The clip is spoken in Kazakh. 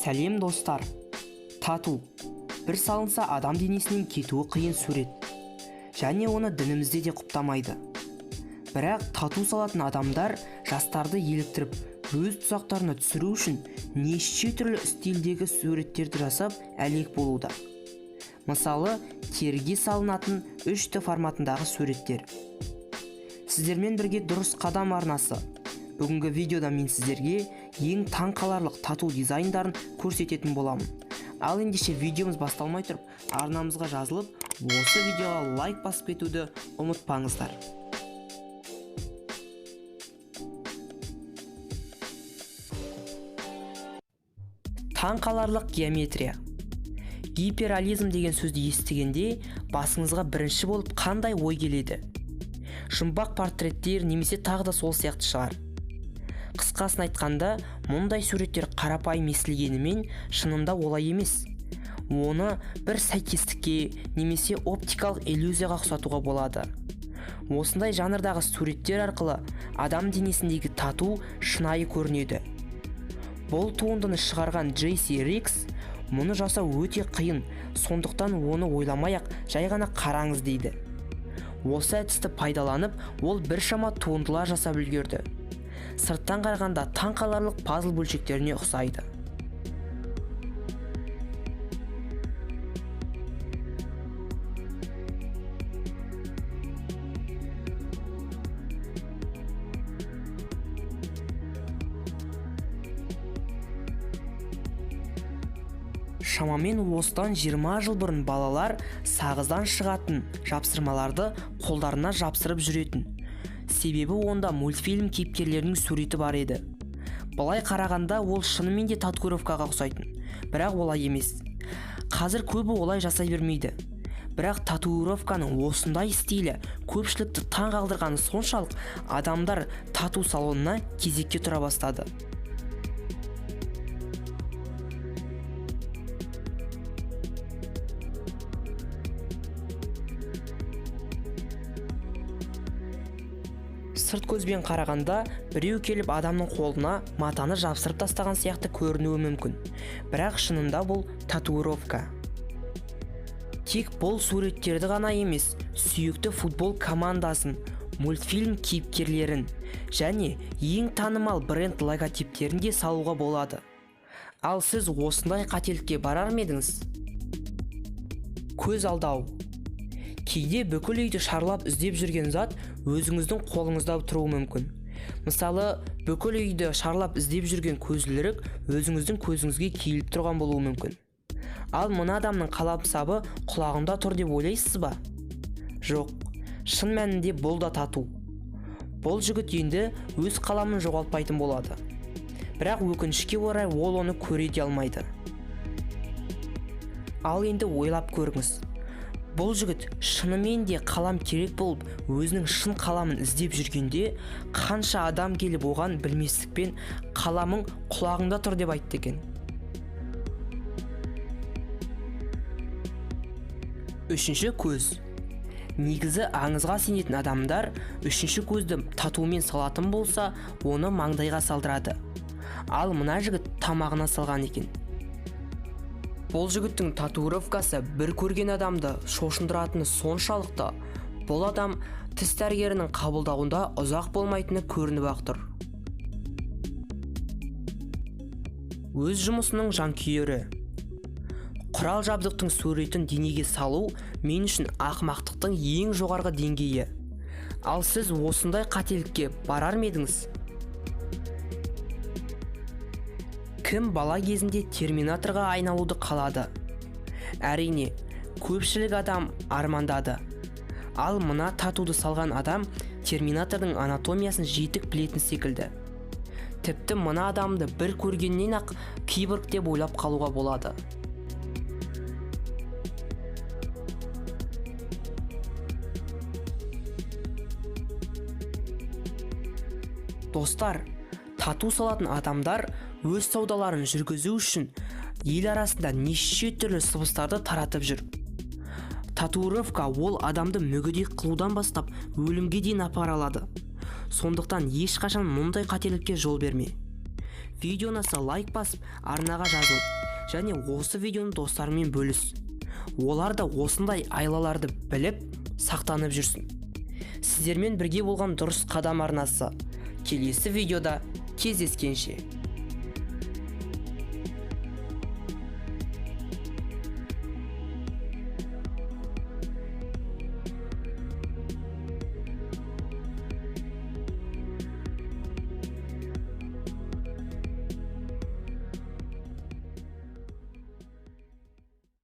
Сәлем достар. Тату бір салынса адам денесінен кетуі қиын сурет. Және оны дінімізде де құптамайды. Бірақ тату салатын адамдар жастарды еліктіріп, өз тұсақтарына түсіру үшін неше түрлі стильдегі суреттерді жасап әлек болуда. Мысалы, теріге салынатын 3D форматындағы суреттер. Сіздермен бірге дұрыс қадам арнасы. Бүгінгі видеода мен сіздерге ең таң қаларлық тату дизайндарын көрсететін боламын. Ал ендеше видеомыз басталмай тұрып, арнамызға жазылып, осы видеоға лайк басып кетуді ұмытпаңыздар. Таң қаларлық геометрия. Гиперреализм деген сөзді естігенде басыңызға бірінші болып қандай ой келеді? Жұмбақ портреттер немесе тағы да сол сияқты шығар. Қысқасын айтқанда, мұндай суреттер қарапайым естілгенімен шынында олай емес. Оны бір сәйкестікке немесе оптикалық иллюзияға ұқсатуға болады. Осындай жанрдағы суреттер арқылы адам денесіндегі тату шынайы көрінеді. Бұл туындыны шығарған Джесси Рикс мұны жасау өте қиын, сондықтан оны ойламай-ақ жай ғана қараңыз дейді. Осы әдісті пайдаланып, ол біршама туындылар жасап үлгерді. Сырттан қарағанда таң қаларлық пазл бөлшектеріне ұқсайды. Шамамен осыдан 20 жыл бұрын балалар сағыздан шығатын жапсырмаларды қолдарына жапсырып жүретін. Себебі онда мультфильм кейіпкерлерінің суреті бар еді. Былай қарағанда ол шынымен де татуировкаға ұқсайтын. Бірақ олай емес. Қазір көбі олай жасай бермейді. Бірақ татуировканың осындай стилі көпшілікті таң қалдырғаны соншалық адамдар тату салонына кезекке тұра бастады. Сырт көзбен қарағанда біреу келіп адамның қолына матаны жапсырып тастаған сияқты көрінуі мүмкін. Бірақ шынында бұл татуировка. Тек бұл суреттерді ғана емес, сүйікті футбол командасын, мультфильм кейіпкерлерін және ең танымал бренд логотиптерін де салуға болады. Ал сіз осындай қателікке барар ма едіңіз? Көз алдау. Кейде бүкіл үйді шарлап іздеп жүрген зат өзіңіздің қолыңызда тұруы мүмкін. Мысалы, бүкіл үйді шарлап іздеп жүрген көзілдірік өзіңіздің көзіңізге киіліп тұрған болуы мүмкін. Ал мына адамның қаламсабы құлағында тұр деп ойлайсыз ба? Жоқ, шын мәнінде бұл да тату. Бұл жігіт енді өз қаламын жоғалтпайтын болады. Бірақ өкінішке орай ол оны көре де алмайды. Ал енді ойлап көріңіз. Бұл жігіт шынымен де қалам керек болып, өзінің шын қаламын іздеп жүргенде, қанша адам келіп оған білместікпен қаламың құлағыңда тұр деп айтты екен. Үшінші көз. Негізі аңызға сенетін адамдар үшінші көзді татумен салатын болса, оны маңдайға салдырады. Ал мына жігіт тамағына салған екен. Бұл жігіттің татуировкасы бір көрген адамды шошындыратыны соншалықты, бұл адам тіс дәрігерінің қабылдауында ұзақ болмайтыны көрініп-ақ тұр. Өз жұмысының жанкүйері. Құрал жабдықтың суретін денеге салу мен үшін ақымақтықтың ең жоғарғы деңгейі. Ал сіз осындай қателікке барар ма едіңіз? Кім бала кезінде терминаторға айналуды қалады? Әрине, көпшілік адам армандады. Ал мына татуды салған адам терминатордың анатомиясын жетік білетін секілді. Тіпті мына адамды бір көргеннен ақ киборг деп ойлап қалуға болады. Достар, тату салатын адамдар өз саудаларын жүргізу үшін ел арасында неше түрлі сыбыстарды таратып жүр. Татуировка ол адамды мүгедек қылудан бастап өлімге дейін апара алады. Сондықтан ешқашан мұндай қателікке жол берме. видеоны лайк басып арнаға жазыл, және осы видеоны достарымен бөліс. Олар да осындай айлаларды біліп, сақтанып жүрсін. Сіздермен бірге болған дұрыс қадам арнасы. Келесі видеода кездескенше.